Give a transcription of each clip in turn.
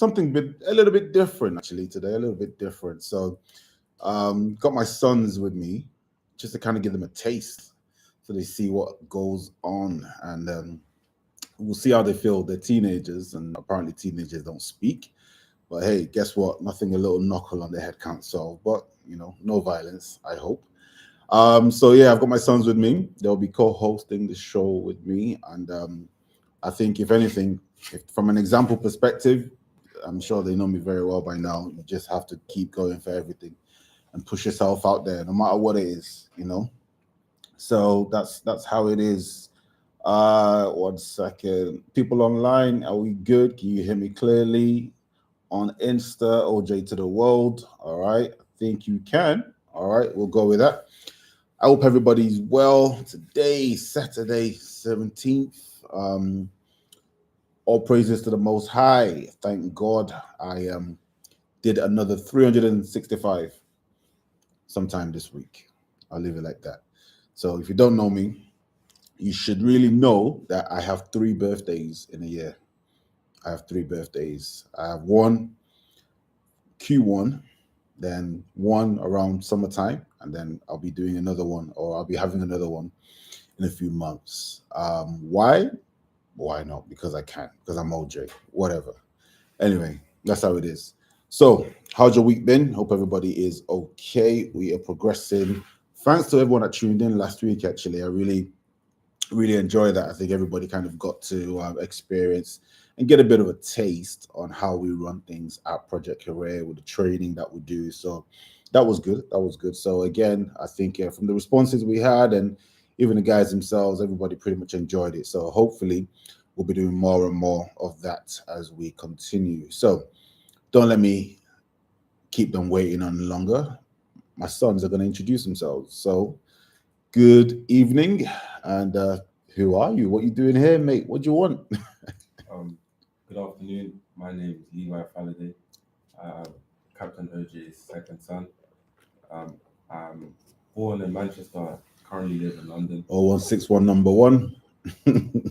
a little bit different actually today, a little bit different. So got my sons with me just to kind of give them a taste so they see what goes on, and we'll see how they feel. They're teenagers, and apparently teenagers don't speak. But hey, guess what? Nothing a little knuckle on the head can't solve. But no violence, I hope. So yeah, I've got my sons with me. They'll be co-hosting the show with me, and I think if anything, if from an example perspective, I'm sure they know me very well by now. You just have to keep going for everything and push yourself out there, no matter what it is. So that's how it is. 1 second. People online, are we good? Can you hear me clearly? On Insta, OJ to the world. All right. I think you can. All right, we'll go with that. I hope everybody's well. Today, Saturday, 17th. All praises to the Most High. Thank God I did another 365 sometime this week. I'll leave it like that. So if you don't know me, you should really know that I have 3 birthdays in a year. I have 3 birthdays. I have one Q1, then one around summertime, and then I'll be doing another one, or I'll be having another one in a few months. Why? Why not? Because I can, because I'm OJ, whatever. Anyway, that's how it is. So, how's your week been? Hope everybody is okay. We are progressing. Thanks to everyone that tuned in last week, actually. I really enjoyed that. I think everybody kind of got to experience and get a bit of a taste on how we run things at Project Career with the training that we do. So that was good. That was good. So again, I think from the responses we had and even the guys themselves, everybody pretty much enjoyed it. So hopefully we'll be doing more and more of that as we continue. So don't let me keep them waiting on longer. My sons are going to introduce themselves. So good evening, and who are you? What you doing here, mate? What do you want? Um, Good afternoon. My name is Levi Faladay. Captain OJ's second son. I'm born in Manchester. Currently live in London. 0161 number one.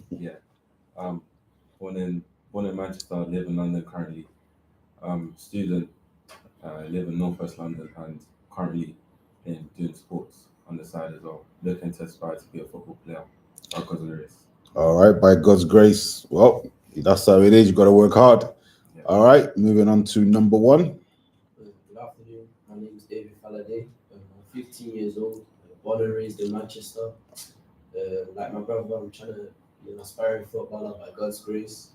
Yeah. Um, born in Manchester. Live in London currently. Student. Live in Northwest London and currently doing sports on the side as well. Looking to aspire to be a football player because of the race. All right, by God's grace. Well, that's how it is. You got to work hard. Yeah. All right, moving on to number one. Good afternoon. My name is David Faladay. I'm 15 years old, born and raised in Manchester. Like my brother, I'm trying to be an aspiring footballer by God's grace.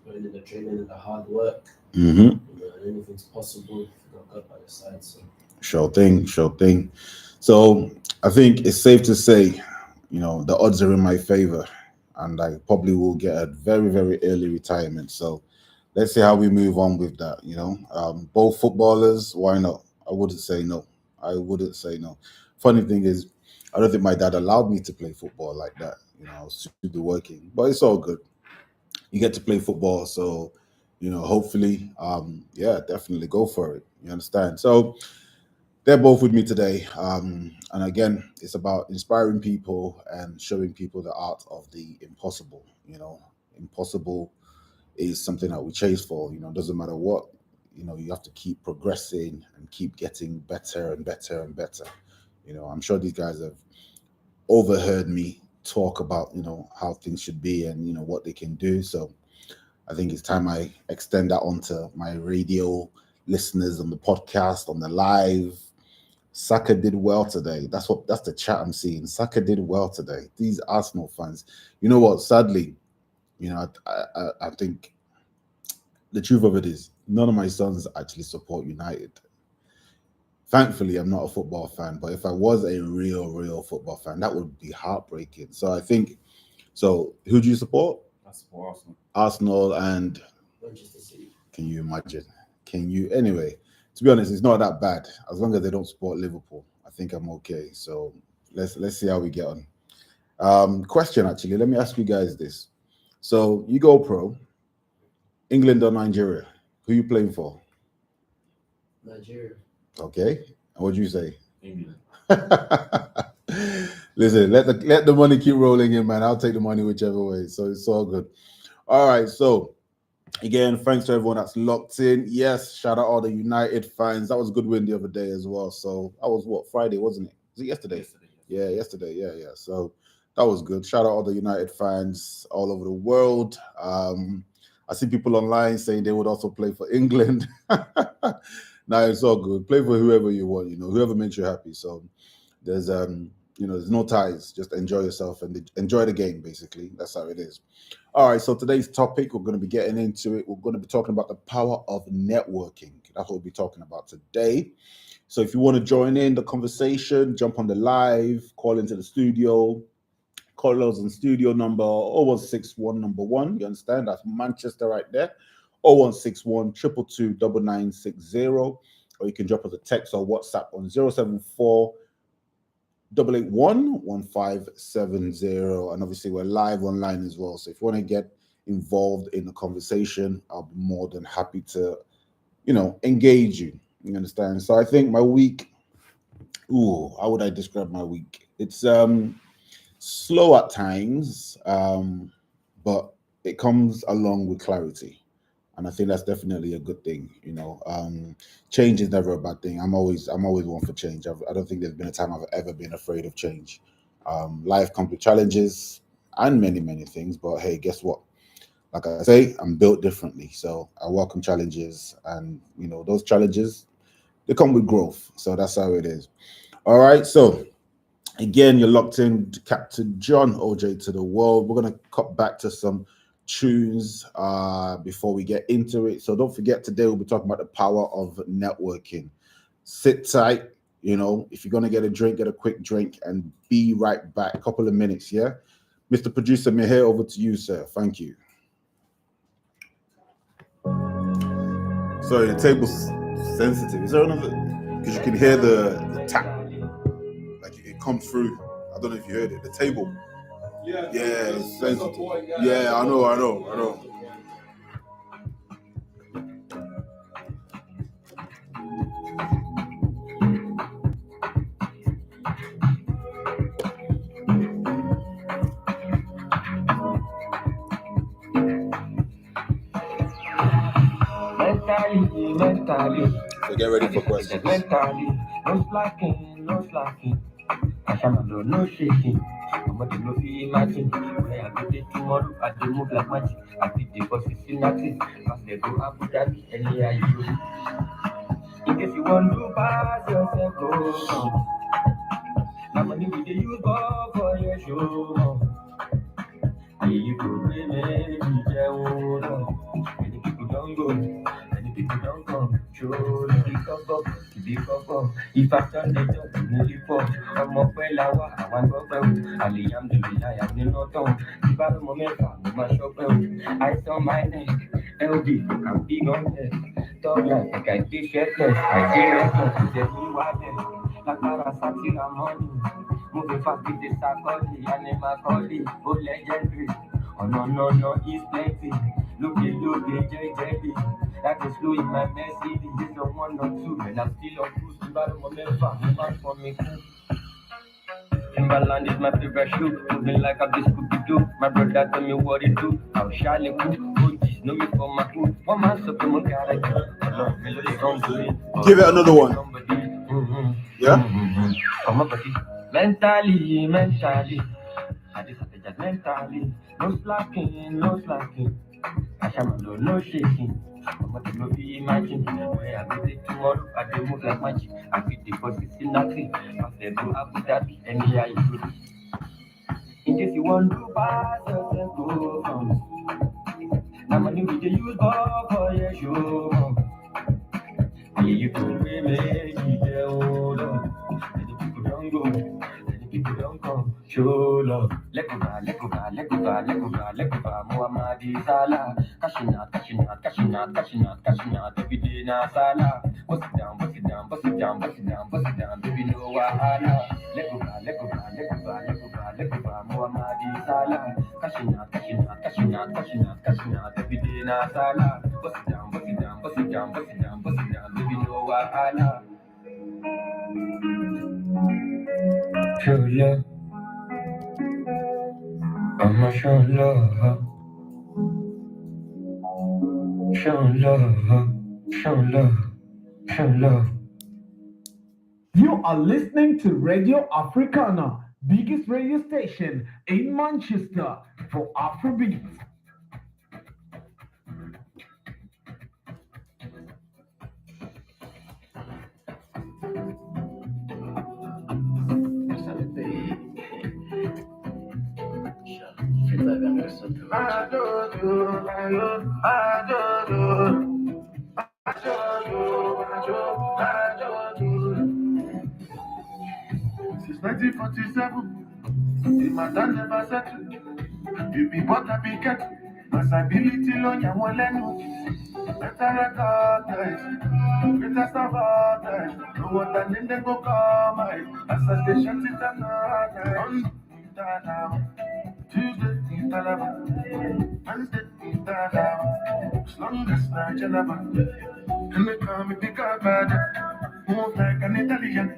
Putting in the training and the hard work. Mm-hmm. And anything's possible if you got God by the side. So. Sure thing, sure thing. So I think it's safe to say, the odds are in my favor, and I probably will get a very, very early retirement. So let's see how we move on with that. Both footballers, why not? I wouldn't say no. I wouldn't say no. Funny thing is, I don't think my dad allowed me to play football like that. I was too busy working, but it's all good. You get to play football, so hopefully, yeah, definitely go for it. You understand? So they're both with me today, and again, it's about inspiring people and showing people the art of the impossible. Impossible is something that we chase for. Doesn't matter what. You have to keep progressing and keep getting better and better and better. I'm sure these guys have overheard me talk about how things should be and what they can do. So I think it's time I extend that onto my radio listeners on the podcast, on the live. Saka did well today. That's the chat I'm seeing. Saka did well today. These Arsenal fans. You know what? Sadly, I think the truth of it is none of my sons actually support United. Thankfully, I'm not a football fan, but if I was a real football fan, that would be heartbreaking. So I think, who do you support? I support Arsenal. Arsenal and Manchester City. Can you imagine? Anyway, to be honest, it's not that bad. As long as they don't support Liverpool, I think I'm okay. So let's see how we get on. Question actually, let me ask you guys this. So you go pro, England or Nigeria? Who you playing for? Nigeria. Okay. And what do you say? England. Listen, let the money keep rolling in, man. I'll take the money whichever way. So it's all good. All right. So Again, thanks to everyone that's locked in. Yes, shout out all the United fans. That was a good win the other day as well. So that was what, Friday, wasn't it? Was it yesterday? Yeah, yesterday. Yeah. So that was good. Shout out all the United fans all over the world. I see people online saying they would also play for England. Nah, it's all good. Play for whoever you want, whoever makes you happy. So there's there's no ties. Just enjoy yourself and enjoy the game, basically. That's how it is. All right, so today's topic, we're going to be getting into it. We're going to be talking about the power of networking. That's what we'll be talking about today. So if you want to join in the conversation, jump on the live, call into the studio, call us on studio number 0161 number 1. You understand? That's Manchester right there. 0161 222 9960. Or you can drop us a text or WhatsApp on 074 881 1570. And obviously we're live online as well. So if you want to get involved in the conversation, I'll be more than happy to, engage you. You understand? So I think my week, how would I describe my week? It's slow at times, but it comes along with clarity. And I think that's definitely a good thing. Change is never a bad thing. I'm always one for change. I don't think there's been a time I've ever been afraid of change. Life comes with challenges and many, many things. But hey, guess what? Like I say, I'm built differently. So I welcome challenges, and those challenges, they come with growth. So that's how it is. All right. So again, you're locked in to Captain John, OJ to the world. We're gonna cut back to some tunes before we get into it. So don't forget, today we'll be talking about the power of networking. Sit tight. If you're gonna get a drink, get a quick drink, and be right back. A couple of minutes, yeah. Mr. Producer Mihir, over to you, sir. Thank you. Sorry, the table's sensitive. Is there another? Because you can hear the tap, like it comes through. I don't know if you heard it. The table. Yeah, it's sensitive. Yeah, I know. Mentally. So get ready for questions. Mentally, no slacking. Kashamando, no shaking. I'm going to imagine where I go there tomorrow. I do move like magic. I did the for Cincinnati. Cause they go Abu Dhabi, anywhere you go. In case you want to pass yourself, go. Now money we dey use go for your show. You go pay me, many people don't go, many people don't come. Show the cup. If I turn the job, you for. I'm up well, I want to go. Alhamdulillah, I'm in no tongue. If I don't moment, I'm my shop. I saw my name, LB, I'm big on this. Talk like I see shirtless, I see restless, there's me watching. Like Parasati, I'm on. Moving fast with the Sakoli, Anima Koli, oh legendary. Oh no, it's plenty. Look, JJ. That is slow in my Mercedes. This is 1 or 2, and I'm still on cruise. Remember for me. Timberland is my favorite shoe. Moving like a biscuit do. My brother tell me what it do. How shall it cook? OGs know me for my food. One man so come on, gotta Give it another one. Yeah? Come on, buddy. Mentally. I just have to just mentally. No slacking. Kashamando, no shaking. I'm going to be imagine where I go there tomorrow. I do move like magic. I fit the for Cincinnati. Cause they go Abu Dhabi, anywhere you go. In case you want to pass yourself, go. Now money we dey use go for your show. You go pay me, many people don't go, many people don't come. Show love, let go, Muhammadi Salah. Cashing out, every day na Salah. Bust it down, baby, no wahala. Let go, Muhammadi Salah. Cashing out, every day na Salah. Bust it down, baby, no wahala. Show love, I'ma show love. show love, show love, show love. You are listening to Radio Africana, biggest radio station in Manchester for Afrobeat. Since 1947, the matter never settled. You be what I be get. Possibility on your one level. Better recognize, better survive. No one that name them go come. As I stay shut it down. Tuesday, in Talaba. Wednesday, in Talaba. As long as I Jalaba. And they call me the Godfather. Move like an Italian.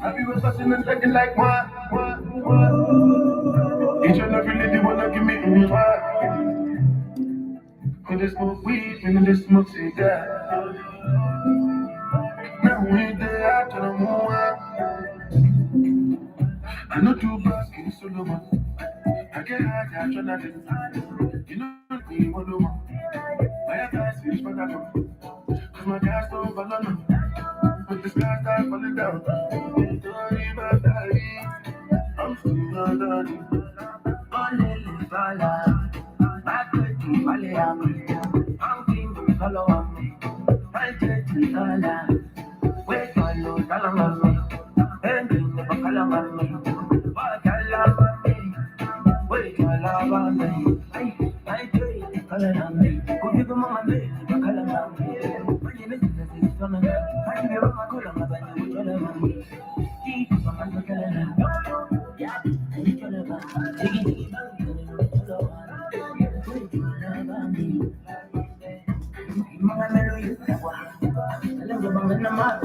Have you ever seen them thinking like what? Each and every lady wanna give me what? When they smoke weed, when they smoke cigar. Now we there after the moon. I know two bars in Solomon. I get high, I try not to. You know me, one more. My guys is for that. Cause my guys don't follow me. But the sky start falling down. Sorry about that. I'm still alone. Only Fala, I could be Valiam. I'm thinking, follow me. I take the Fala. Wait, I know, Salamami. And you never call me. What I love me. Wait, I love me. I take the Fala. Could you go, Mamma, Bakalami? When you listen to this song, I give you my color, my baby. Keep on my color. Yeah, you can never. Diggy, Mga meron yung tawa. Alam ko bang naman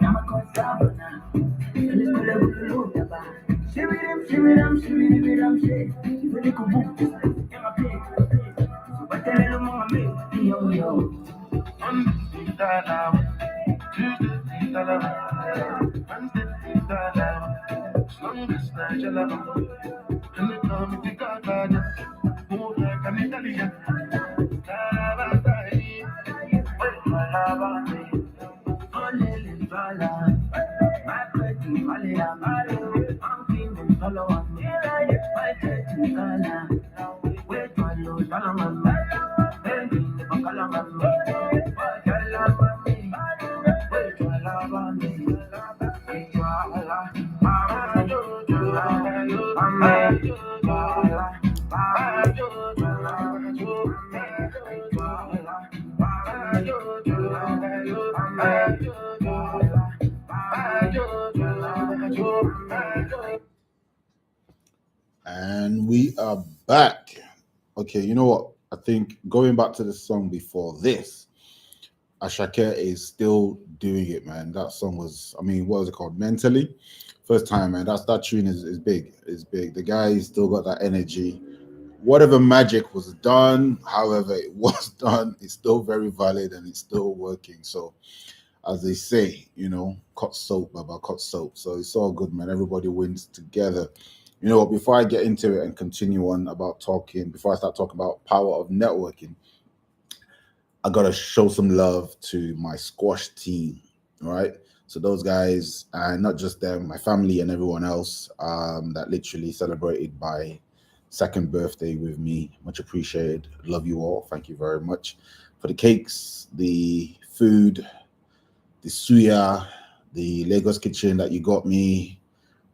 I'm a consabana. Alis ko lang ululuta ba? Shimiram, shit. Ibalik ko book. Yung a pig. Batalelo mga mig. Yo. Tuesday, Wednesday, as long as I Jalaba. And they call me the Godfather. Move like an Italian. Only Fala, my pretty Valiam. I'm thinking, follow me. My pretty Fala. Wait, my Lord, Salaman. And you never call on me. What I love me. Wait, I love me. Wait, And we are back. Okay, you know what? I think going back to the song before this, Ashake is still doing it, man. That song was, I mean, what was it called? Mentally. First time, man. That tune is big. It's big. The guy still got that energy. Whatever magic was done, however it was done, it's still very valid and it's still working. So, as they say, cut soap, Baba, cut soap. So it's all good, man. Everybody wins together. You know what? Before I get into it and continue on about before I start talking about power of networking, I gotta show some love to my squash team, right? So those guys, and not just them, my family and everyone else that literally celebrated my second birthday with me. Much appreciated. Love you all. Thank you very much for the cakes, the food, the suya, the Lagos kitchen that you got me.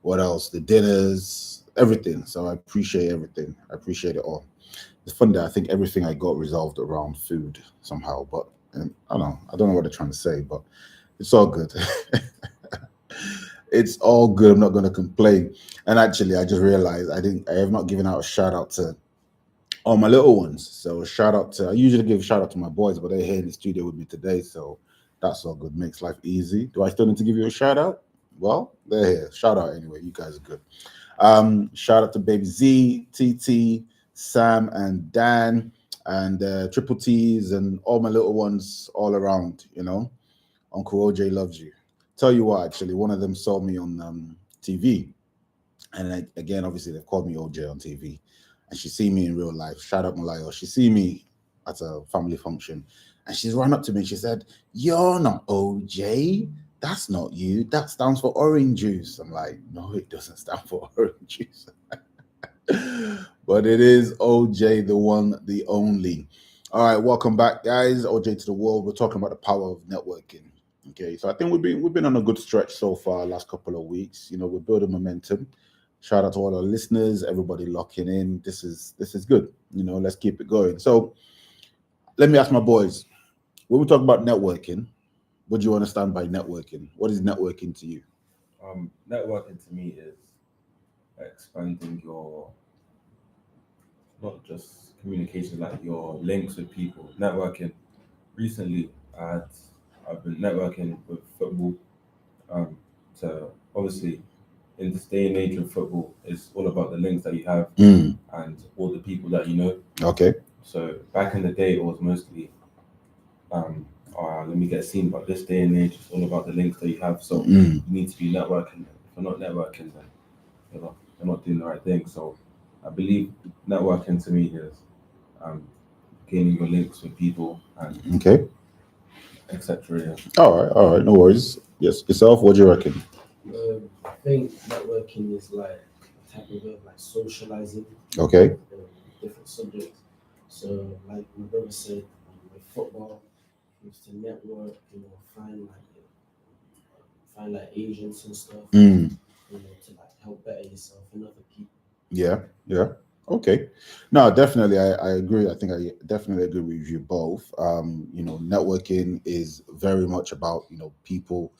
What else? The dinners, everything. So I appreciate everything. I appreciate it all. It's fun that I think everything I got resolved around food somehow, but I don't know what they're trying to say, but it's all good. It's all good. I'm not going to complain. And actually, I just realized I have not given out a shout out to all my little ones. So I usually give a shout out to my boys, but they're here in the studio with me today. So that's all good. Makes life easy. Do I still need to give you a shout out? Well, they're here. Shout out anyway. You guys are good. Shout out to Baby Z, TT, Sam, and Dan, and Triple T's, and all my little ones all around. Uncle OJ loves you. Tell you what, actually, one of them saw me on TV, and again, obviously, they've called me OJ on TV, and she see me in real life. Shout out Malayo. She see me at a family function, and she's run up to me and she said, "You're not OJ. That's not you. That stands for orange juice." I'm like, "No, it doesn't stand for orange juice." But it is OJ, the one, the only. All right, welcome back, guys. OJ to the world. We're talking about the power of networking. Okay, so I think we've been on a good stretch so far. Last couple of weeks, we're building momentum. Shout out to all our listeners, everybody locking in. This is good. Let's keep it going. So let me ask my boys. When we talk about networking, what do you understand by networking? What is networking to you? Networking to me is expanding your, not just communication, like your links with people. Networking. Recently, I've been networking with football. So obviously, in this day and age of football, it's all about the links that you have and all the people that you know. Okay. So back in the day, it was mostly, let me get seen. But this day and age, it's all about the links that you have. So you need to be networking. If you're not networking, then you're not doing the right thing. So I believe networking to me is gaining your links with people and Okay. etc. Yeah. All right, no worries. Yes, yourself, what do you reckon? I think networking is like a type of like socializing. Okay. Different subjects. So, like my brother said, with football, used to network, find like agents and stuff, to like help better yourself and other people. Yeah. Okay. No, definitely, I agree. I think I definitely agree with you both. Networking is very much about people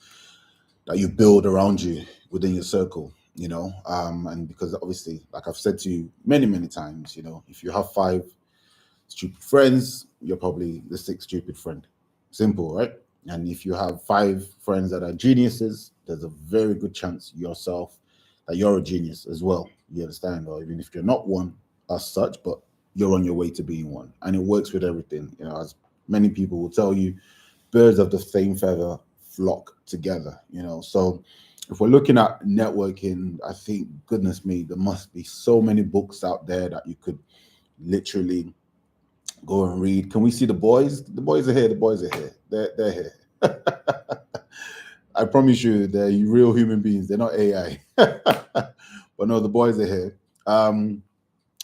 that you build around you within your circle. And because obviously, like I've said to you many times, if you have 5 stupid friends, you're probably the 6th stupid friend. Simple, right? And if you have 5 friends that are geniuses, there's a very good chance yourself that you're a genius as well. You understand? Or even if you're not one as such, but you're on your way to being one. And it works with everything. As many people will tell you, birds of the same feather flock together. So if we're looking at networking, I think, goodness me, there must be so many books out there that you could literally go and read. Can we see the boys? The boys are here. The boys are here. They're here. I promise you, they're real human beings. They're not AI. But no, the boys are here.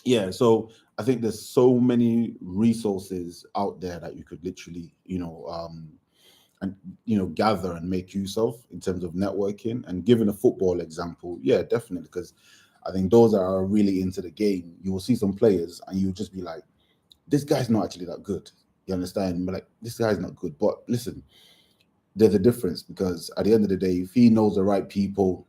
Yeah, so I think there's so many resources out there that you could literally, gather and make use of in terms of networking. And given a football example, yeah, definitely, because I think those that are really into the game, you will see some players and you'll just be like, this guy's not actually that good. You understand? But like, this guy's not good. But listen, there's a difference, because at the end of the day, if he knows the right people,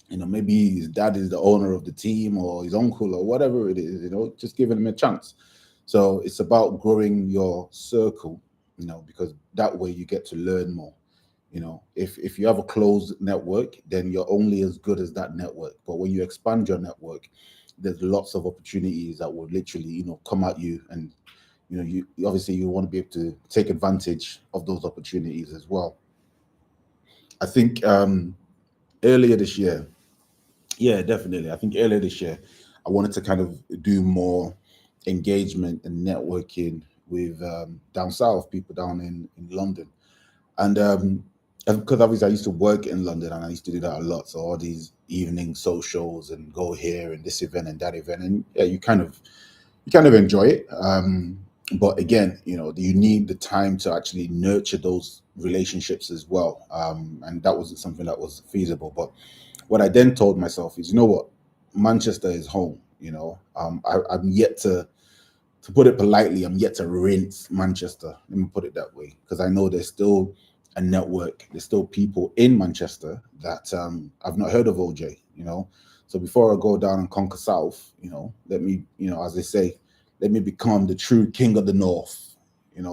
maybe his dad is the owner of the team or his uncle or whatever it is, just giving him a chance. So it's about growing your circle, because that way you get to learn more. If you have a closed network, then you're only as good as that network. But when you expand your network, there's lots of opportunities that will literally, come at you. And, you obviously you want to be able to take advantage of those opportunities as well. I think earlier this year, yeah, definitely. I think earlier this year, I wanted to kind of do more engagement and networking with down south, people down in London. And because obviously I used to work in London and I used to do that a lot. So all these evening socials and go here and this event and that event. And yeah, you kind of enjoy it. But again, you need the time to actually nurture those relationships as well. And that wasn't something that was feasible. But what I then told myself is, you know what, Manchester is home. I'm yet to put it politely, I'm yet to rinse Manchester. Let me put it that way, because I know there's still a network. There's still people in Manchester that I've not heard of OJ. So before I go down and conquer South, let me, as they say, let me become the true king of the North.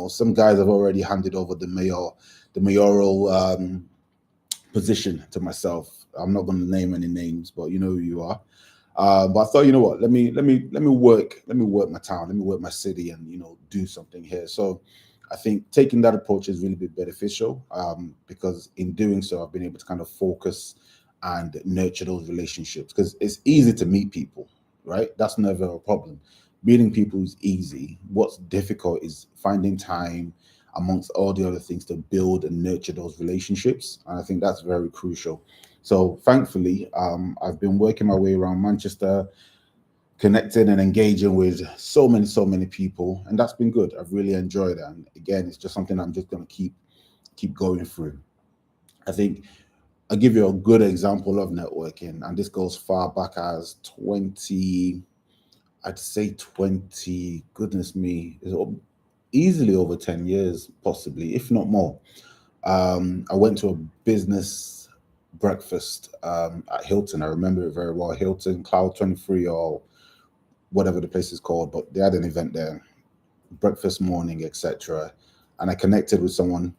Some guys have already handed over the mayoral position to myself. I'm not going to name any names, but you know who you are. But I thought, you know what, let me work my town, let me work my city, and do something here. So I think taking that approach has really been beneficial, because in doing so, I've been able to kind of focus and nurture those relationships, because it's easy to meet people, right? That's never a problem. Meeting people is easy. What's difficult is finding time amongst all the other things to build and nurture those relationships. And I think that's very crucial. So thankfully, I've been working my way around Manchester, connecting and engaging with so many people, and that's been good. I've really enjoyed it. And again, it's just something I'm just going to keep going through. I think I'll give you a good example of networking, and this goes far back as 20, I'd say 20, goodness me, easily over 10 years, possibly, if not more. I went to a business breakfast at Hilton. I remember it very well. Hilton Cloud 23 or whatever the place is called, but they had an event there, breakfast morning, etc. And I connected with someone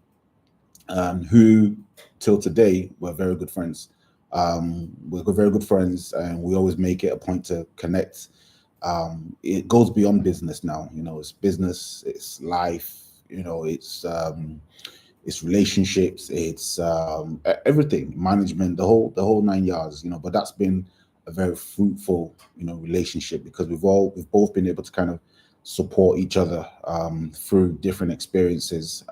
who, till today, we're very good friends. We're very good friends, and we always make it a point to connect. It goes beyond business now. It's business, it's life. It's relationships, it's everything, management, the whole 9 yards. But that's been a very fruitful relationship, because we've both been able to kind of support each other through different experiences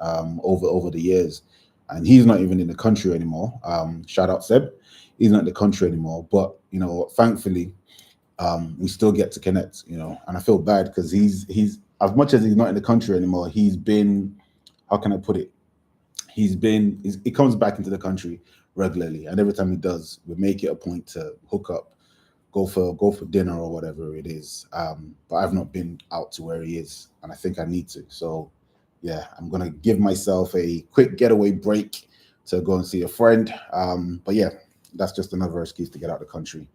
over the years. And he's not even in the country anymore. Shout out Seb. He's not in the country anymore, but thankfully we still get to connect. And I feel bad because he's as much as he's not in the country anymore, he's been, how can I put it, he comes back into the country regularly, and every time he does, we make it a point to hook up, go for dinner or whatever it is. But I've not been out to where he is, and I think I need to. So yeah, I'm gonna give myself a quick getaway break to go and see a friend. But yeah, that's just another excuse to get out of the country.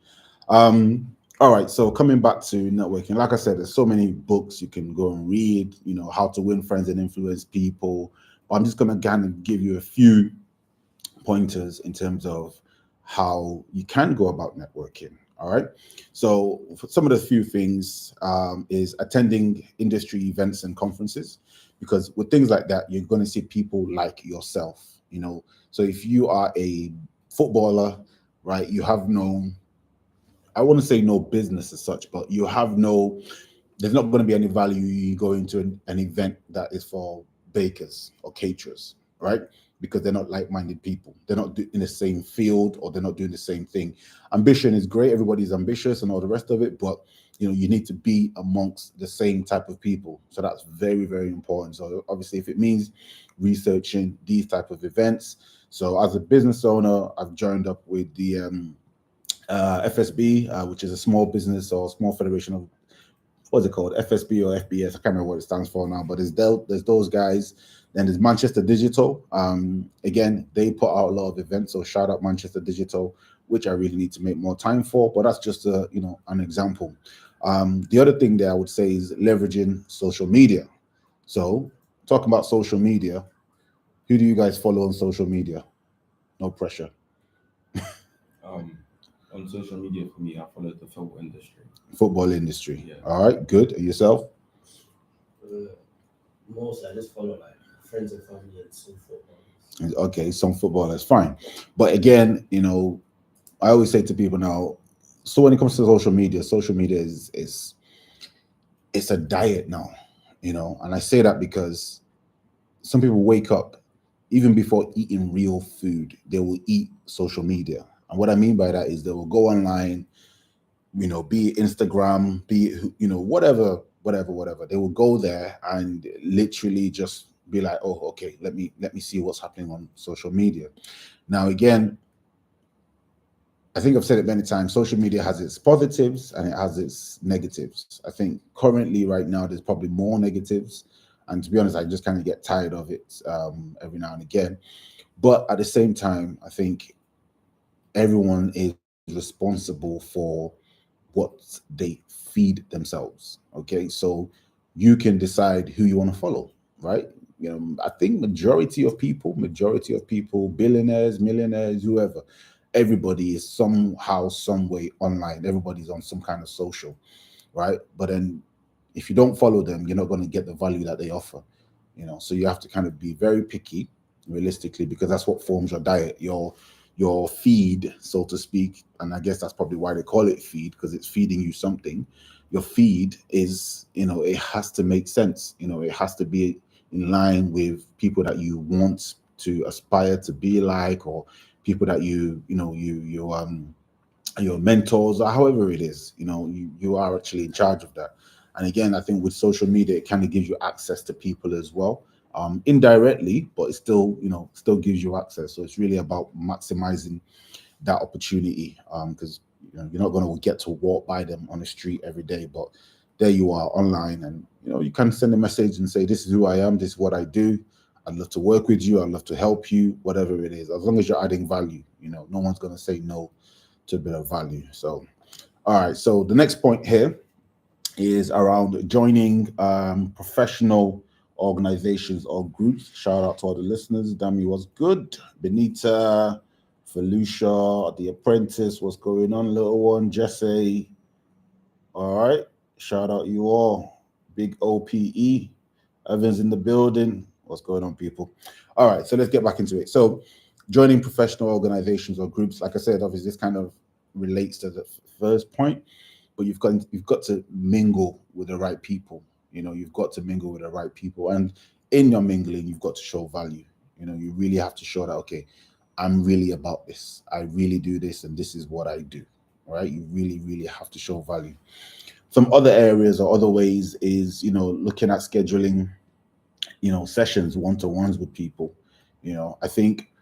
All right, so coming back to networking, like I said, there's so many books you can go and read, how to win friends and influence people. But I'm just going to kind of give you a few pointers in terms of how you can go about networking. All right. So for some of the few things is attending industry events and conferences, because with things like that, you're going to see people like yourself. So if you are a footballer, right, you have I want to say no business as such, but there's not going to be any value you go into an event that is for bakers or caterers, right? Because they're not like-minded people. They're not in the same field, or they're not doing the same thing. Ambition is great. Everybody's ambitious and all the rest of it, but you need to be amongst the same type of people. So that's very, very important. So obviously, if it means researching these type of events. So as a business owner, I've joined up with the FSB, which is a small business or small federation of, what's it called, FSB or FBS? I can't remember what it stands for now, but there's those guys. Then there's Manchester Digital. Again, they put out a lot of events, so shout out Manchester Digital, which I really need to make more time for. But that's just an example. The other thing that I would say is leveraging social media. So talking about social media, who do you guys follow on social media? No pressure. On social media, for me, I follow the football industry. Football industry. Yeah. All right, good. And yourself? Most I just follow like friends and family and some footballers. Okay, some footballers, fine. But again, I always say to people now, so when it comes to social media is it's a diet now, and I say that because some people wake up, even before eating real food, they will eat social media. And what I mean by that is they will go online, be it Instagram, be it, whatever. They will go there and literally just be like, oh, okay, let me see what's happening on social media. Now, again, I think I've said it many times, social media has its positives and it has its negatives. I think currently right now, there's probably more negatives. And to be honest, I just kind of get tired of it every now and again. But at the same time, I think everyone is responsible for what they feed themselves. Okay, so you can decide who you want to follow, right? I think majority of people, billionaires, millionaires, whoever, everybody is somehow, some way online. Everybody's on some kind of social, right? But then if you don't follow them, you're not going to get the value that they offer. So you have to kind of be very picky, realistically, because that's what forms your diet, your feed, so to speak. And I guess that's probably why they call it feed, because it's feeding you something. Your feed is, it has to make sense. It has to be in line with people that you want to aspire to be like, or people that your mentors, or however it is. You are actually in charge of that. And again, I think with social media, it kind of gives you access to people as well, indirectly, but it still gives you access. So it's really about maximizing that opportunity, because you're not going to get to walk by them on the street every day, but there you are online, and you can send a message and say, this is who I am, this is what I do, I'd love to work with you, I'd love to help you, whatever it is, as long as you're adding value. No one's going to say no to a bit of value. So all right, so the next point here is around joining professional organizations or groups. Shout out to all the listeners. Dami was good. Benita, Felicia, The Apprentice, what's going on, little one? Jesse. All right. Shout out you all. Big OPE. Evans in the building. What's going on, people? All right. So let's get back into it. So joining professional organizations or groups, like I said, obviously this kind of relates to the first point, but you've got to mingle with the right people. You've got to mingle with the right people, and in your mingling, you've got to show value. You really have to show that, okay, I'm really about this. I really do this, and this is what I do. All right. You really, really have to show value. Some other areas or other ways is, looking at scheduling, sessions, one-to-ones with people. I think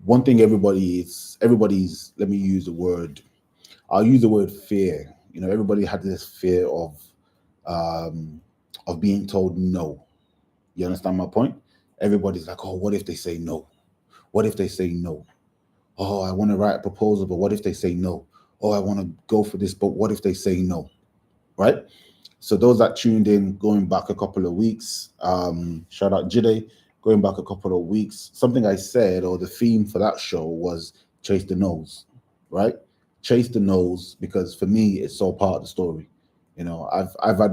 one thing everybody's, let me use the word, I'll use the word fear. Everybody had this fear of being told no. You understand my point? Everybody's like, oh, what if they say no? What if they say no? Oh, I want to write a proposal, but what if they say no? Oh, I want to go for this, but what if they say no? Right? So those that tuned in, going back a couple of weeks, shout out Jide, going back a couple of weeks, something I said, or the theme for that show was chase the nose, right? Chase the nose, because for me, it's all part of the story. I've had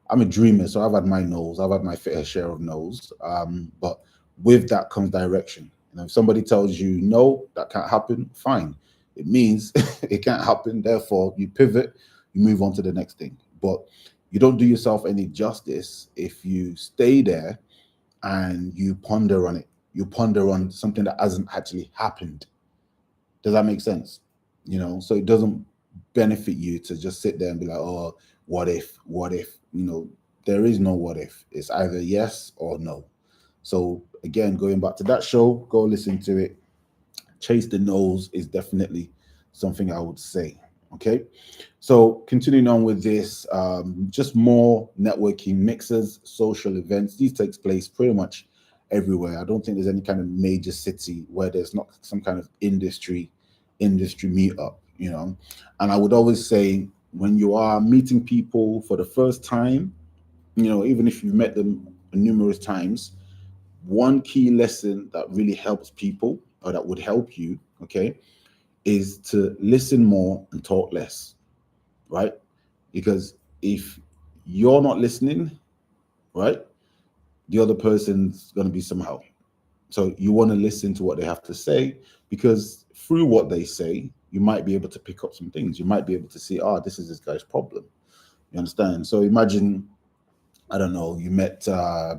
I'm a dreamer, so I've had my nose, I've had my fair share of no's, but with that comes direction. If somebody tells you, no, that can't happen, fine. It means it can't happen, therefore you pivot, you move on to the next thing. But you don't do yourself any justice if you stay there and you ponder on it. You ponder on something that hasn't actually happened. Does that make sense? So it doesn't benefit you to just sit there and be like, oh, what if? There is no what if. It's either yes or no. So again, going back to that show, go listen to it. Chase the nose is definitely something I would say. Okay, so continuing on with this, just more networking mixers, social events. These takes place pretty much everywhere. I don't think there's any kind of major city where there's not some kind of industry meetup, and I would always say, when you are meeting people for the first time, even if you've met them numerous times, one key lesson that really helps people, or that would help you, okay, is to listen more and talk less, right? Because if you're not listening, right, the other person's going to be somehow. So you want to listen to what they have to say, because through what they say, you might be able to pick up some things. You might be able to see, this is this guy's problem. You understand? So imagine, I don't know, you met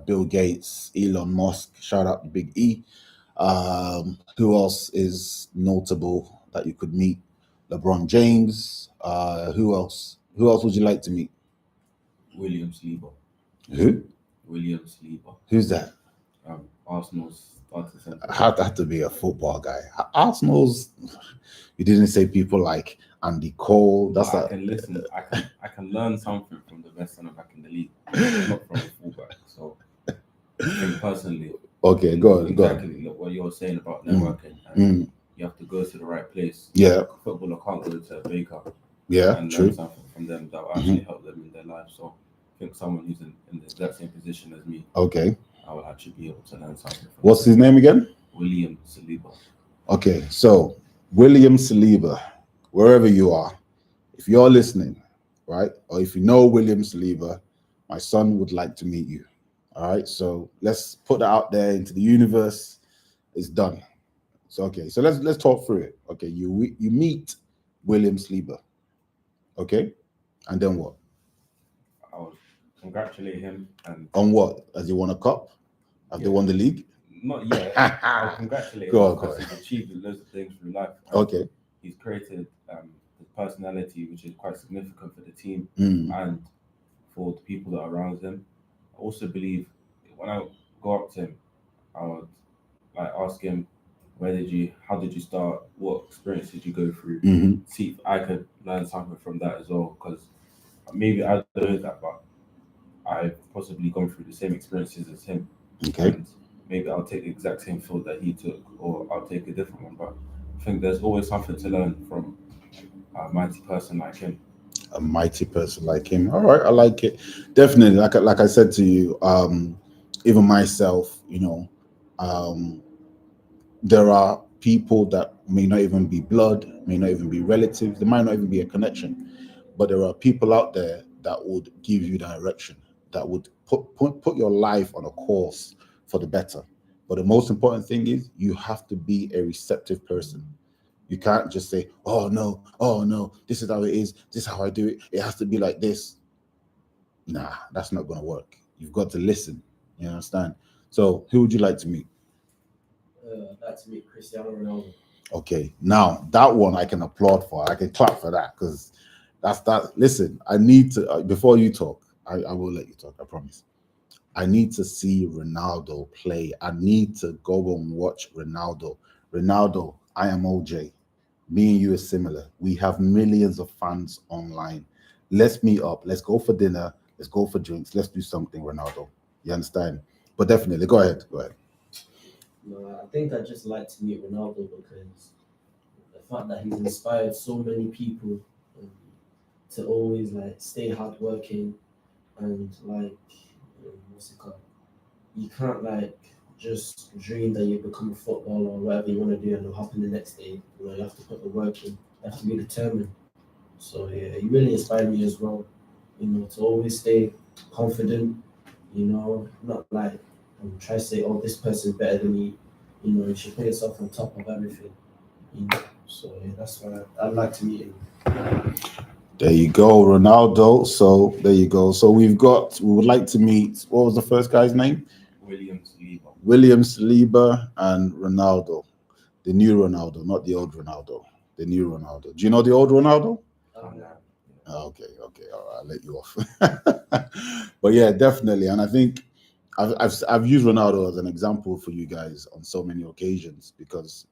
Bill Gates, Elon Musk, shout out to Big E. Who else is notable that you could meet? LeBron James. Who else? Who else would you like to meet? William Saliba. Who? William Saliba. Who's that? Arsenal's starting centre. Had to be a football guy. Arsenal's. You didn't say people like Andy Cole. That's I can listen. I can learn something from the best centre back in the league, not from a fullback. So I think personally. Okay, go on. Exactly what you're saying about networking. And you have to go to the right place. Yeah. Footballer can't go to a baker. Yeah, and true. learn something from them that will actually help them in their life. So I think someone who's in the exact same position as me. Okay. I will actually be able to learn something. What's his name again? William Saliba. Okay, so William Saliba, wherever you are, if you're listening, right, or if you know William Saliba, my son would like to meet you. All right, so let's put that out there into the universe. It's done. So okay, so let's talk through it. Okay, you meet William Saliba. Okay, and then what? I would congratulate him and On what? Has he won a cup? Have they won the league? not yet. I'll congratulate Go him on, because he's achieved loads of things through life. Okay. He's created his personality, which is quite significant for the team and for the people that are around him. I also believe when I go up to him, I would like ask him, how did you start? What experience did you go through? See if I could learn something from that as well, because maybe I don't know that, but I've possibly gone through the same experiences as him. Okay. And maybe I'll take the exact same field that he took, or I'll take a different one. But I think there's always something to learn from a mighty person like him. A mighty person like him. All right, I like it. Definitely, like I said to you, even myself, there are people that may not even be blood, may not even be relatives, there might not even be a connection, but there are people out there that would give you direction, that would put your life on a course for the better. But the most important thing is you have to be a receptive person. You can't just say, oh no, this is how it is, this is how I do it, it has to be like this. Nah, that's not going to work. You've got to listen. You understand? So who would you like to meet? I'd like to meet Cristiano Ronaldo. Okay, now that one I can applaud for. I can clap for that, because that's that. Listen, I need to, before you talk, I will let you talk, I promise. I need to see Ronaldo play. I need to go and watch Ronaldo. Ronaldo, I am OJ. Me and you are similar. We have millions of fans online. Let's meet up. Let's go for dinner. Let's go for drinks. Let's do something, Ronaldo. You understand? But definitely, go ahead. No, I think I'd just like to meet Ronaldo because the fact that he's inspired so many people to always like stay hardworking and like what's it called? You can't like just dream that you become a footballer or whatever you want to do and it'll happen the next day. You have to put the work in. You have to be determined. So yeah, he really inspired me as well. To always stay confident. Not like try to say, oh, this person's better than me. You should put yourself on top of everything. So yeah, that's why I'd like to meet him. There you go, Ronaldo. So there you go. So we would like to meet, what was the first guy's name? William Saliba. William Saliba and Ronaldo. The new Ronaldo, not the old Ronaldo. The new Ronaldo. Do you know the old Ronaldo? Okay, all right, I'll let you off. But yeah, definitely. And I think I've used Ronaldo as an example for you guys on so many occasions because,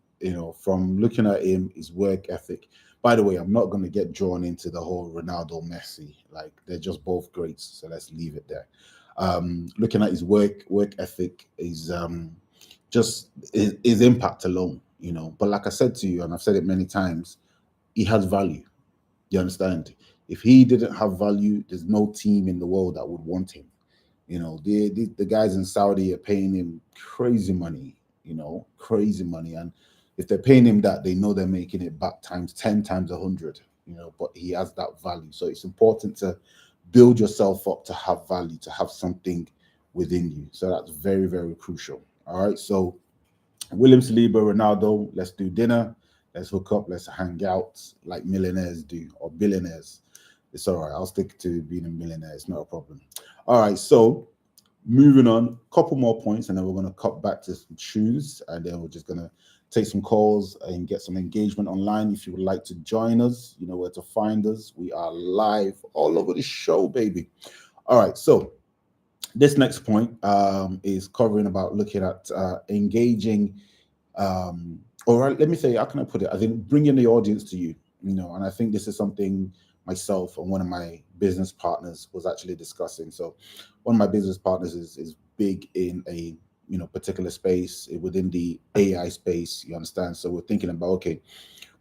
from looking at him, his work ethic. By the way, I'm not going to get drawn into the whole Ronaldo Messi. Like, they're just both greats. So let's leave it there. Looking at his work ethic, his just his impact alone, But like I said to you, and I've said it many times, he has value. You understand? If he didn't have value, there's no team in the world that would want him. The guys in Saudi are paying him crazy money, crazy money. And if they're paying him that, they know they're making it back times 10, times 100, but he has that value. So it's important to build yourself up to have value, to have something within you. So that's very, very crucial. All right. So William Saliba, Ronaldo, let's do dinner. Let's hook up. Let's hang out like millionaires do, or billionaires. It's all right. I'll stick to being a millionaire. It's not a problem. All right. So moving on, couple more points, and then we're going to cut back to some shoes, and then we're just going to take some calls and get some engagement online. If you would like to join us, you know where to find us. We are live all over the show, baby. All right. So this next point is covering about looking at engaging, or let me say, how can I put it? I think bringing the audience to you, and I think this is something myself and one of my business partners was actually discussing. So one of my business partners is big in a particular space within the AI space, you understand? So we're thinking about, okay,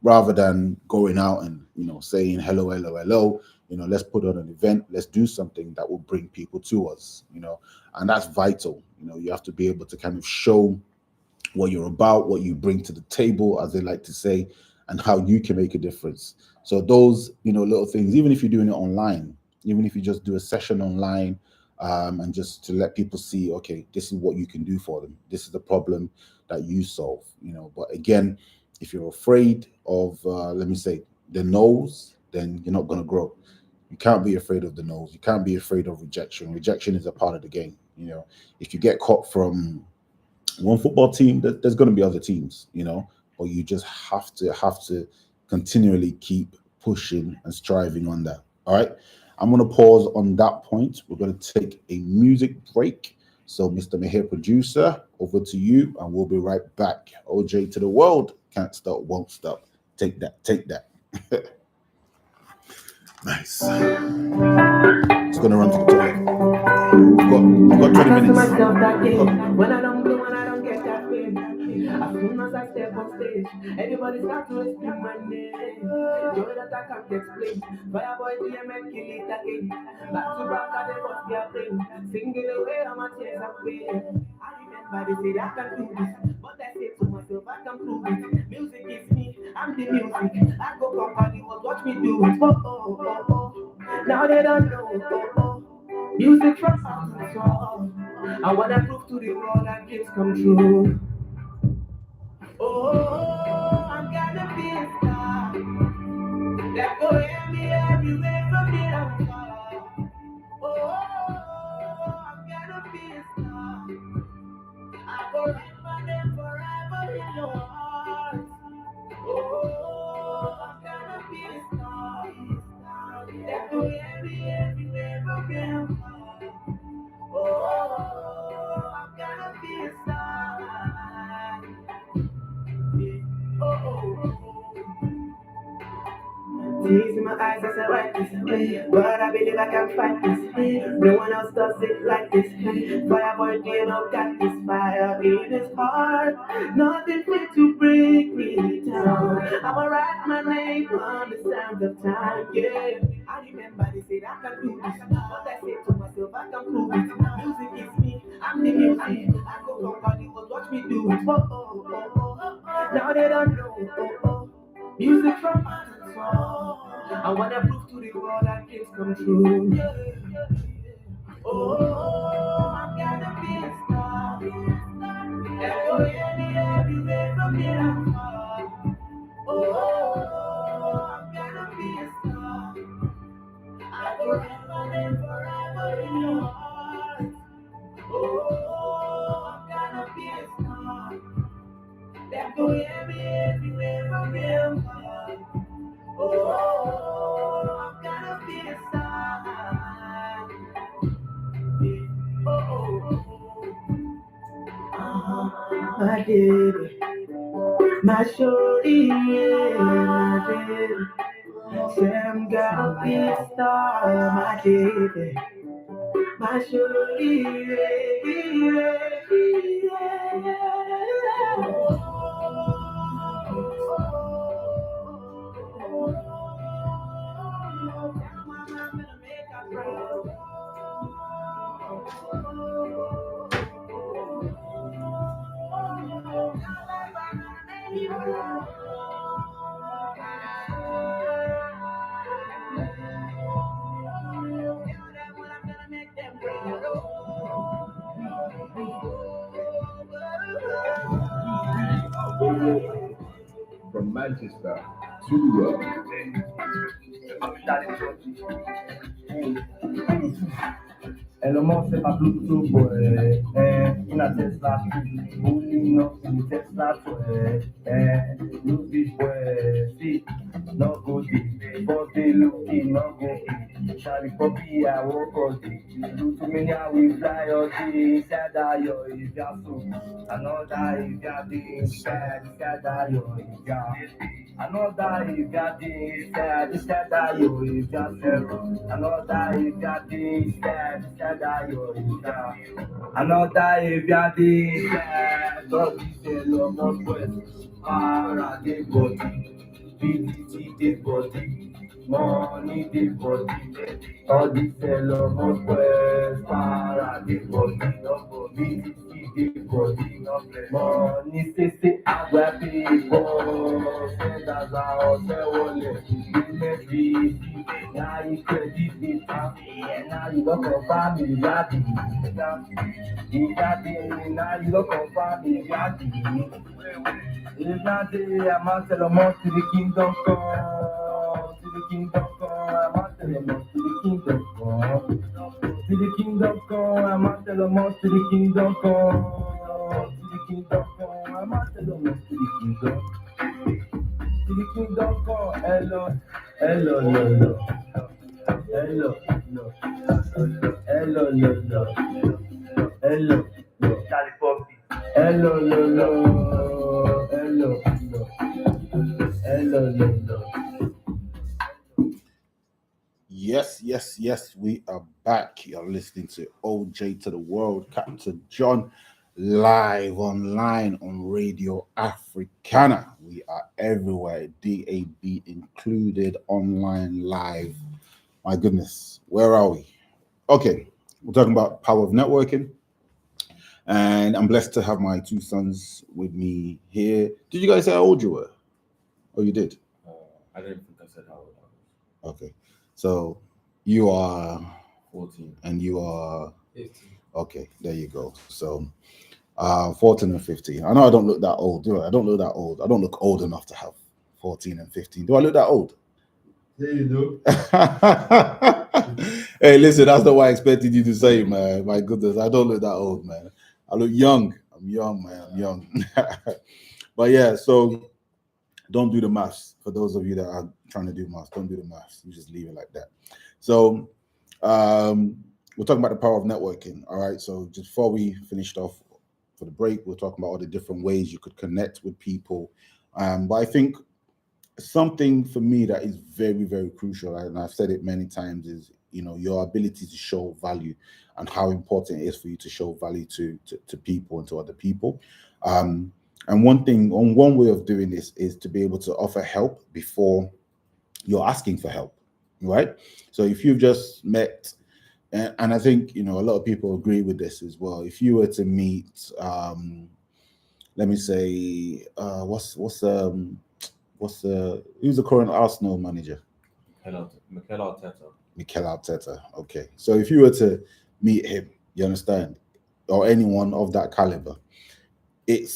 rather than going out and saying hello, let's put on an event, let's do something that will bring people to us, and that's vital. You have to be able to kind of show what you're about, what you bring to the table, as they like to say, and how you can make a difference. So those, little things, even if you're doing it online, even if you just do a session online, and just to let people see, okay, this is what you can do for them. This is the problem that you solve, But again, if you're afraid of, let me say, the no's, then you're not going to grow. You can't be afraid of the no's. You can't be afraid of rejection. Rejection is a part of the game. If you get caught from one football team, there's going to be other teams, or you just have to continually keep pushing and striving on that. All right. I'm going to pause on that point. We're going to take a music break. So, Mr. Mahir producer, over to you, and we'll be right back. OJ to the world, can't stop, won't stop. Take that. Nice. It's going to run to the toilet. We've got 20 minutes. When I don't do, when I don't get that fame. As soon as I step on stage, everybody start to explain my name. Joy that I can't explain. Fireboy DMN kill it again. Back to back, I was their brain. Singing away, I'm a chase of pain. I remember they say I can do this, but I say to myself I can prove it. Music is me, I'm the music. I go conquer the world, watch me do it. Oh. Now they don't know. Music from out to soul. I wanna prove to the world that dreams come true. Oh, I'm gonna be a star. That go hear me everywhere from here and far. Oh, I'm gonna be a star. I go remember them forever in your heart. Oh, I'm gonna be a star. That go hear me everywhere from here and far. Oh, I'm gonna be a star. Tears in my eyes as I write this, but I believe I can fight this. No one else does it like this. Fireboy, you know, got this fire in his heart. Nothing fit to break me down. I'ma write my name on the sands of time. Yeah, I remember they said I can do this, but I said to myself I can prove it. Music is me, I'm the music. I go conquer the world, watch me do it. Oh. Now they don't know. Music from heart and soul. I wanna prove to the world that dreams come true. Oh, I'm gonna be a star. That go hear me everywhere from here and far. Oh, I'm gonna be a star. I go remember forever in your heart. Oh, I'm gonna be a star. That go hear me everywhere from here and far. Oh, I'm gonna be a star. My baby, my shorty, my baby. Say I'm gonna be a star, my baby. My shorty, From Manchester to And the most c'est pas Bluetooth, una Tesla, pulling up in the Tesla, new fish, see, no good, but they looking, no good, Charlie Poppy, I walk all day, do too many, I will fly all day, sad, yo, if you're so, another, if you're being sad, yo, if you're, another, if you're being sad, yo, if you're zero, another, if you're being sad, yo, if you're, another, if you're being sad, don't be say love, not west, para, get body, BTT, get body. money dey body. All this hello must quest para dey body, no body, dey body, no play. Money say agua people, send as a hotel wallet, business busy. Now you credit me, now you don't confirm me, daddy. Now you don't confirm me, daddy. If not day, I'm out to the most to the kingdom come, to the kingdom come. I'm out to the most to the kingdom come, to the kingdom come. I'm out to the most to the kingdom come, to the kingdom come. I'm out to the most to the kingdom, to the kingdom come. Hello, hello, hello, hello, hello, hello, hello, hello, Charlie Poppy. Hello, hello, hello, hello, hello, hello. Yes, we are back. You're listening to OJ to the World, Captain John, live online on Radio Africana. We are everywhere, DAB included, online, live. My goodness, where are we? Okay, we're talking about power of networking. And I'm blessed to have my two sons with me here. Did you guys say how old you were? Oh, you did? I don't think I said how old I was. Okay. So you are 14. and you are 15. okay, there you go. So 14 and 15. I know I don't look that old, do I? I don't look that old. I don't look old enough to have 14 and 15. Do I look that old? Yeah, you do. Hey, listen, that's not what I expected you to say, man. My goodness, I don't look that old, man. I look young. I'm young, man. I'm young. But yeah, so don't do the maths. For those of you that are trying to do maths, don't do the maths. You just leave it like that. So we're talking about the power of networking. All right. So just before we finished off for the break, we're talking about all the different ways you could connect with people. But I think something for me that is very, very crucial, and I've said it many times, is your ability to show value and how important it is for you to show value to people and to other people. And one way of doing this is to be able to offer help before you're asking for help, right? So if you've just met, and I think a lot of people agree with this as well. If you were to meet, let me say, who's the current Arsenal manager? Mikel Arteta. Mikel Arteta. Okay, so if you were to meet him, you understand, or anyone of that caliber, it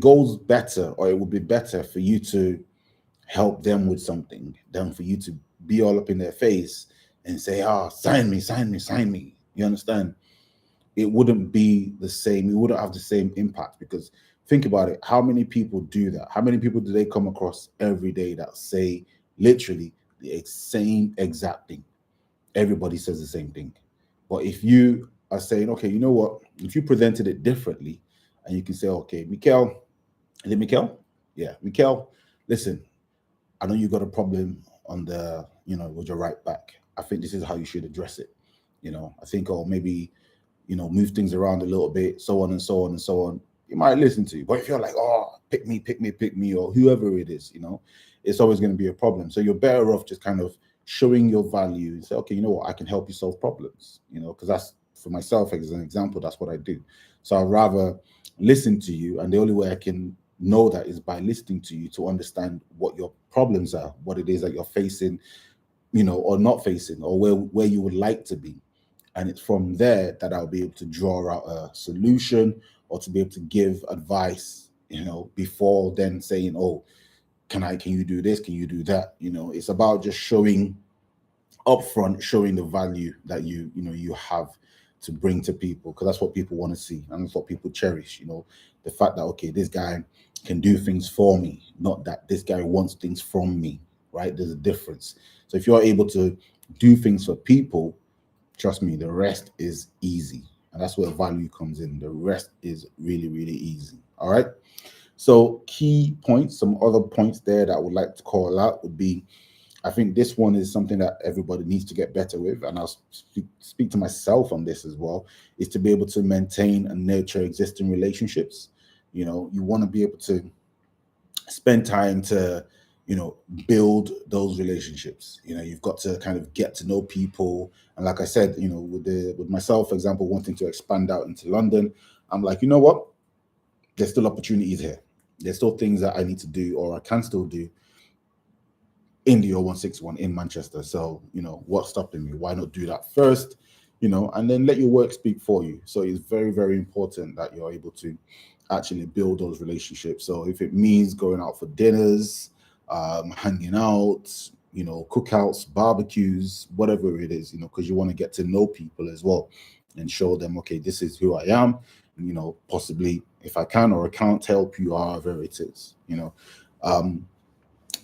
goes better, or it would be better for you to help them with something than for you to be all up in their face and say, sign me, sign me, sign me. You understand? It wouldn't be the same. It wouldn't have the same impact, because think about it. How many people do that? How many people do they come across every day that say literally the same exact thing? Everybody says the same thing. But if you are saying, okay, you know what? If you presented it differently, and you can say, okay, Mikel, is it Mikel? Yeah, Mikel, listen, I know you got a problem on the, with your right back. I think this is how you should address it. I think, maybe, move things around a little bit, so on and so on and so on. You might listen to you. But if you're like, pick me, or whoever it is, it's always going to be a problem. So you're better off just kind of showing your value and say, okay, you know what, I can help you solve problems, because that's, for myself as an example, that's what I do. So I'd rather listen to you, and the only way I can know that is by listening to you to understand what your problems are, what it is that you're facing, or not facing, or where you would like to be. And it's from there that I'll be able to draw out a solution, or to be able to give advice, before then saying, can you do this? Can you do that? It's about just showing upfront, showing the value that you have to bring to people, because that's what people want to see, and that's what people cherish. The fact that, okay, this guy can do things for me, not that this guy wants things from me, right? There's a difference. So if you're able to do things for people, trust me, the rest is easy. And that's where value comes in. The rest is really, really easy. All right. So key points, some other points there that I would like to call out would be, I think this one is something that everybody needs to get better with, and I'll speak to myself on this as well, is to be able to maintain and nurture existing relationships. You want to be able to spend time to, build those relationships. You've got to kind of get to know people. And like I said, with myself, for example, wanting to expand out into London, I'm like, you know what? There's still opportunities here. There's still things that I need to do, or I can still do in the 0161 in Manchester. So, what's stopping me? Why not do that first? And then let your work speak for you. So it's very, very important that you're able to actually build those relationships. So if it means going out for dinners, hanging out, cookouts, barbecues, whatever it is, because you want to get to know people as well and show them, okay, this is who I am. And, possibly if I can or I can't help you, however it is,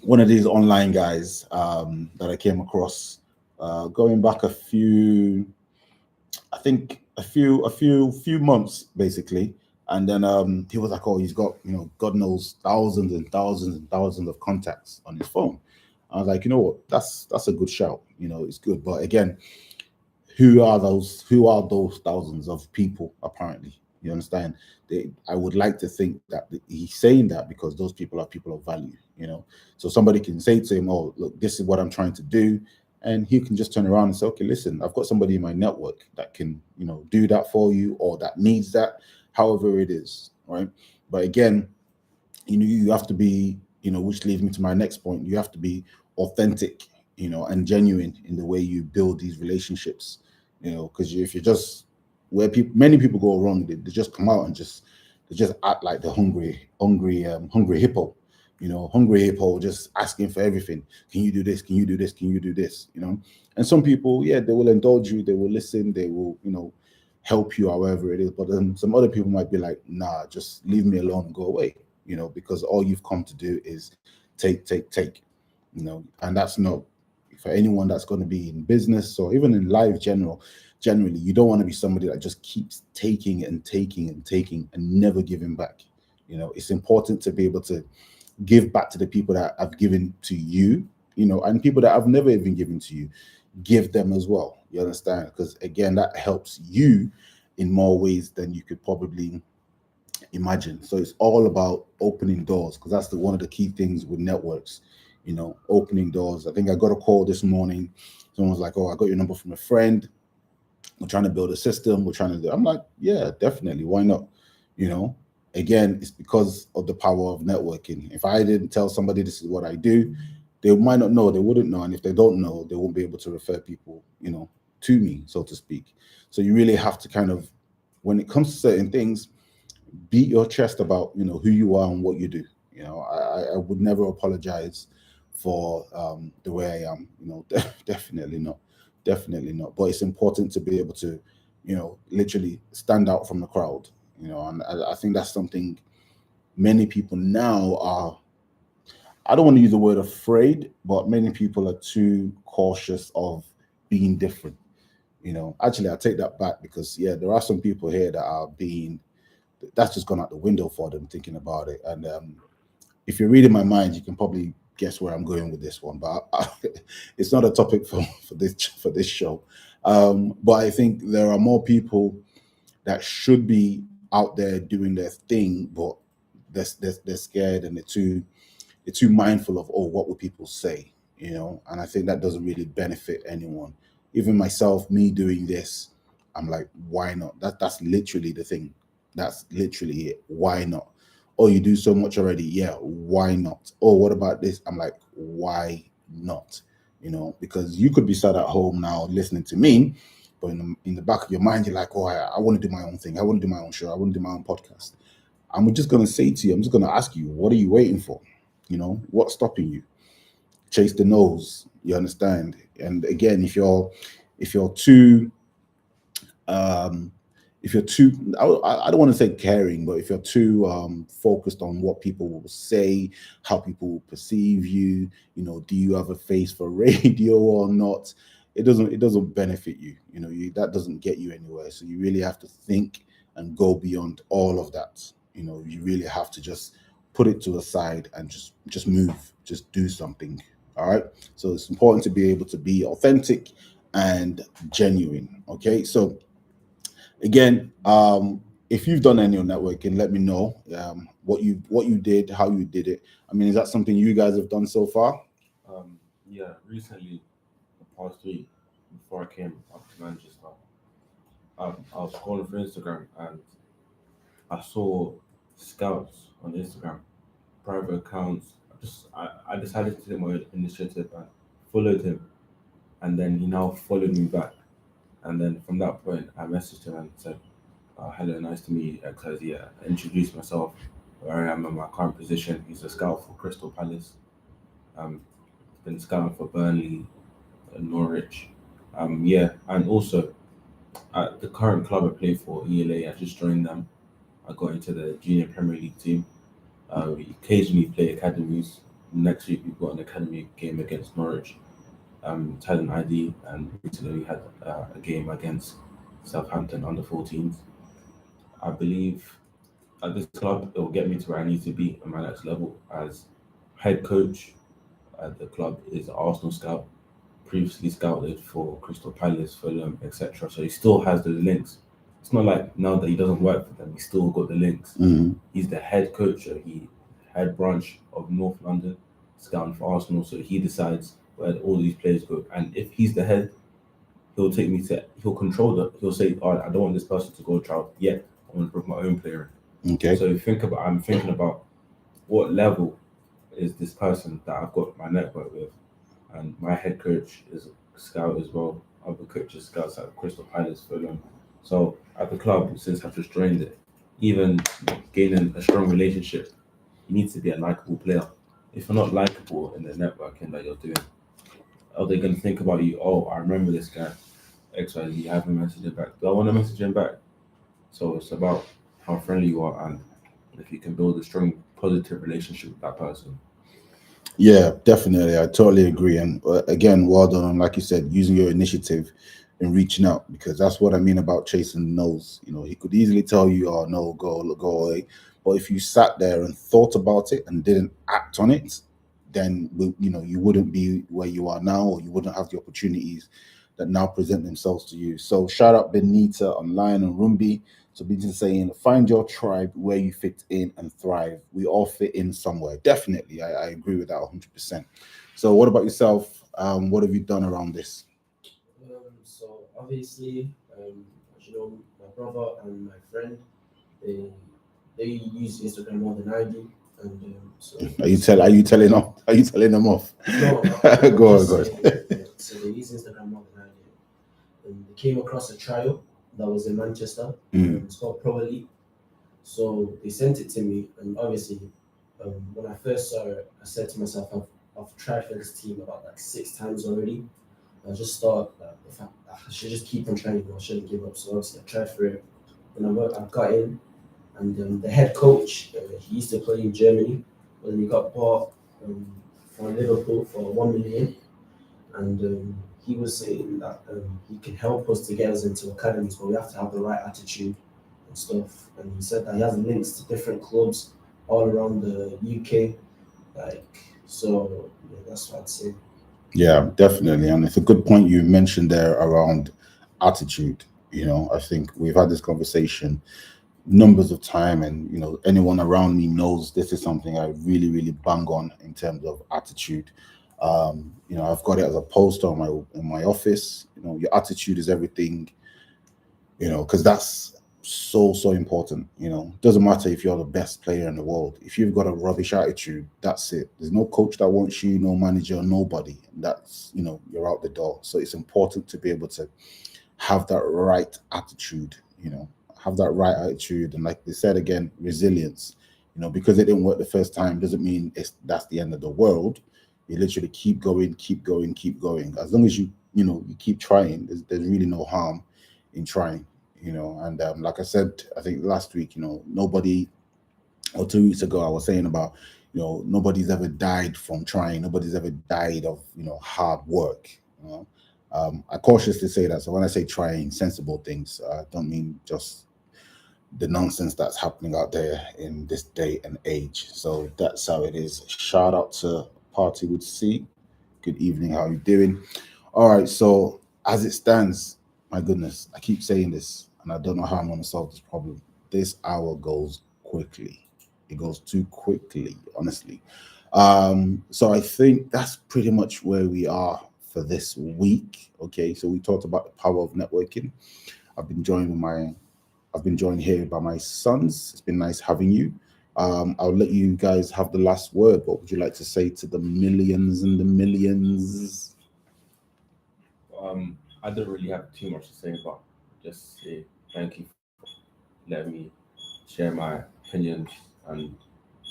one of these online guys that I came across going back a few months basically. And then he was like, oh, he's got, God knows, thousands and thousands and thousands of contacts on his phone. I was like, you know what, that's a good shout. It's good. But again, who are those thousands of people? Apparently, you understand? I would like to think that he's saying that because those people are people of value, So somebody can say to him, oh, look, this is what I'm trying to do. And he can just turn around and say, okay, listen, I've got somebody in my network that can, do that for you, or that needs that, however it is, right? But again, you have to be, which leads me to my next point. You have to be authentic, and genuine in the way you build these relationships, because if you're just where many people go wrong, they just come out and they just act like the hungry hippo. Hungry hippo, just asking for everything. Can you do this? Can you do this? Can you do this? And some people, yeah, they will indulge you. They will listen. They will, help you however it is. But then some other people might be like, nah, just leave me alone and go away, because all you've come to do is take, and that's not for anyone that's going to be in business or even in life generally, you don't want to be somebody that just keeps taking and taking and taking and never giving back. It's important to be able to give back to the people that have given to you, and people that have never even given to you, give them as well. You understand? Because again, that helps you in more ways than you could probably imagine. So it's all about opening doors, because that's one of the key things with networks, opening doors. I think I got a call this morning. Someone was like, oh, I got your number from a friend. We're trying to build a system. We're trying to do. I'm like, yeah, definitely. Why not? Again, it's because of the power of networking. If I didn't tell somebody this is what I do, they might not know, they wouldn't know. And if they don't know, they won't be able to refer people, to me, so to speak. So you really have to kind of, when it comes to certain things, beat your chest about, who you are and what you do. I would never apologize for the way I am, definitely not. But it's important to be able to, literally stand out from the crowd, and I think that's something many people now are, I don't want to use the word afraid, but many people are too cautious of being different. Actually, I take that back, because yeah, there are some people here that are that's just gone out the window for them thinking about it. And if you're reading my mind, you can probably guess where I'm going with this one, but it's not a topic for this show. But I think there are more people that should be out there doing their thing, but they're scared and they're too mindful of, oh, what will people say, and I think that doesn't really benefit anyone. Even myself, me doing this, I'm like, why not? That's literally the thing. That's literally it. Why not? Oh, you do so much already. Yeah, why not? Oh, what about this? I'm like, why not? Because you could be sat at home now listening to me, but in the back of your mind, you're like, oh, I want to do my own thing. I want to do my own show. I want to do my own podcast. I'm just going to say to you, I'm just going to ask you, what are you waiting for? What's stopping you? Chase the nose. You understand? And again, if you're too I don't want to say caring, but if you're too focused on what people will say, how people will perceive you, do you have a face for radio or not? It doesn't benefit you. That doesn't get you anywhere. So you really have to think and go beyond all of that. You really have to just put it to the side and just move, just do something. All right. So it's important to be able to be authentic and genuine. Okay. So again, if you've done any networking, let me know what you did, how you did it. I mean, is that something you guys have done so far? Yeah, recently, the past week, before I came up to Manchester, I was scrolling through Instagram and I saw scouts on Instagram, private accounts. I decided to take my initiative and followed him, and then he now followed me back. And then from that point, I messaged him and said, "Hello, nice to meet you, XYZ." I introduced myself, where I am in my current position. He's a scout for Crystal Palace. Been scouting for Burnley, Norwich. And also at the current club I play for, ELA. I just joined them. I got into the junior Premier League team. We occasionally play academies. Next week we've got an academy game against Norwich, talent ID, and recently we had a game against Southampton under 14s. I believe at this club it will get me to where I need to be at my next level as head coach at the club is an Arsenal scout, previously scouted for Crystal Palace, Fulham, etc. So he still has those links. It's not like now that he doesn't work for them, he's still got the links. He's the head coach, so he head branch of North London, scouting for Arsenal. So he decides where all these players go. And if he's the head, he'll control that. He'll say, "Oh, I don't want this person to go trial yet. I want to bring my own player in." Okay. So I'm thinking about what level is this person that I've got my network with, and my head coach is a scout as well. Other coaches scouts at Crystal Palace, Fulham. So at the club, since I've just joined it, even gaining a strong relationship, you need to be a likable player. If you're not likable in the networking that you're doing, are they going to think about you? Oh, I remember this guy, XYZ. You haven't messaged him back. Do I want to message him back? So it's about how friendly you are and if you can build a strong, positive relationship with that person. Yeah, definitely. I totally agree. And again, well done on, like you said, using your initiative and reaching out, because that's what I mean about chasing the nose. You know, he could easily tell you, "Oh no, go away." But if you sat there and thought about it and didn't act on it, then you wouldn't be where you are now, or you wouldn't have the opportunities that now present themselves to you. So shout out Benita online and Rumbi. So Benita saying, "Find your tribe where you fit in and thrive. We all fit in somewhere." Definitely, I agree with that 100%. So what about yourself? What have you done around this? So obviously, as you know, my brother and my friend, they they use Instagram more than I do, and so Are you telling off? Are you telling them off? no, Go on, just go on. saying, yeah. So they use Instagram more than I do, and they came across a trial that was in Manchester. It's called Pro Elite. So they sent it to me, and obviously, when I first saw it, I said to myself, I've tried for this team about like 6 times already. I just thought that if I should just keep on trying, I shouldn't give up. So obviously, I tried for it, and I got in. And the head coach, he used to play in Germany, but he got bought from Liverpool for 1 million. And he was saying that he can help us to get us into academies, but we have to have the right attitude and stuff. And he said that he has links to different clubs all around the UK. So yeah, that's what I'd say. Yeah, definitely. And it's a good point you mentioned there around attitude. You know, I think we've had this conversation numbers of time, and anyone around me knows this is something I really, really bang on in terms of attitude. I've got it as a poster on my office. Your attitude is everything. Because that's so important. Doesn't matter if you're the best player in the world. If you've got a rubbish attitude, that's it. There's no coach that wants you, no manager, nobody. That's you're out the door. So it's important to be able to have that right attitude. Have that right attitude, and like they said again, resilience. Because it didn't work the first time doesn't mean that's the end of the world. You literally keep going, keep going, keep going. As long as you keep trying, there's really no harm in trying. And like I said, I think last week, nobody, or 2 weeks ago, I was saying about nobody's ever died from trying. Nobody's ever died of hard work. I cautiously say that. So when I say trying sensible things, I don't mean just the nonsense that's happening out there in this day and age. So that's how it is. Shout out to Party with C. Good evening. How you doing? All right. So as it stands, my goodness, I keep saying this, and I don't know how I'm going to solve this problem. this hour goes quickly. It goes too quickly, honestly. So I think that's pretty much where we are for this week. Okay, so we talked about the power of networking. I've been joined here by my sons. It's been nice having you. I'll let you guys have the last word. What would you like to say to the millions and the millions? I don't really have too much to say, but just say thank you for letting me share my opinions and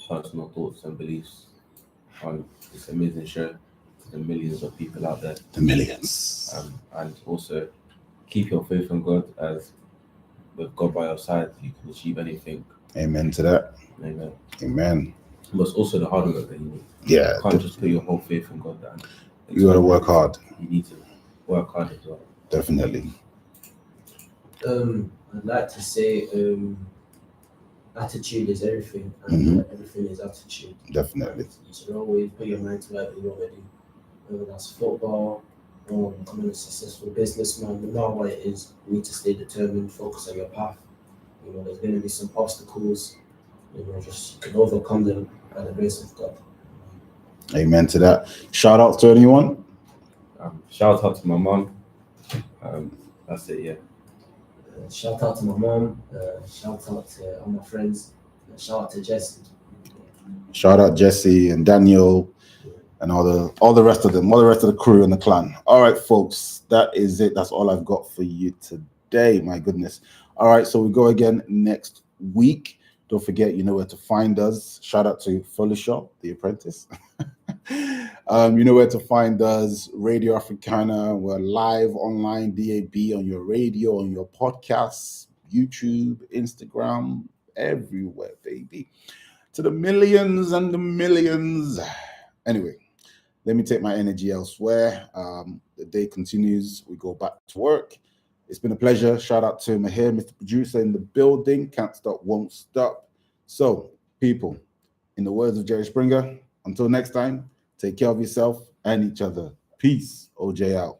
personal thoughts and beliefs on this amazing show to the millions of people out there. The millions. And also keep your faith in God, as with God by your side, you can achieve anything. Amen to that. Amen. Amen. But it's also the hard work that you need. Yeah. You can't just put your whole faith in God. You got to work hard. You need to work hard as well. Definitely. I'd like to say attitude is everything, and everything is attitude. Definitely. And you should always put your mind to whatever you want to do, whether that's football or becoming a successful businessman. No matter what it is, you need to stay determined, focus on your path. You know, there's going to be some obstacles. You know, just you can overcome them by the grace of God. Amen to that. Shout out to anyone. Shout out to my mom. That's it, yeah. Shout out to my mom. Shout out to all my friends. Shout out to Jesse. Shout out Jesse and Daniel and all the rest of them, all the rest of the crew and the clan. All right, folks, that is it. That's all I've got for you today. My goodness. All right, so we go again next week. Don't forget, you know where to find us. Shout out to Felicia, the apprentice. You know where to find us. Radio Africana. We're live online, DAB, on your radio, on your podcasts, YouTube, Instagram, everywhere, baby. To the millions and the millions. Anyway, let me take my energy elsewhere. The day continues. We go back to work. It's been a pleasure. Shout out to Mahir, Mr. Producer in the building. Can't stop, won't stop. So, people, in the words of Jerry Springer, until next time, take care of yourself and each other. Peace. OJ out.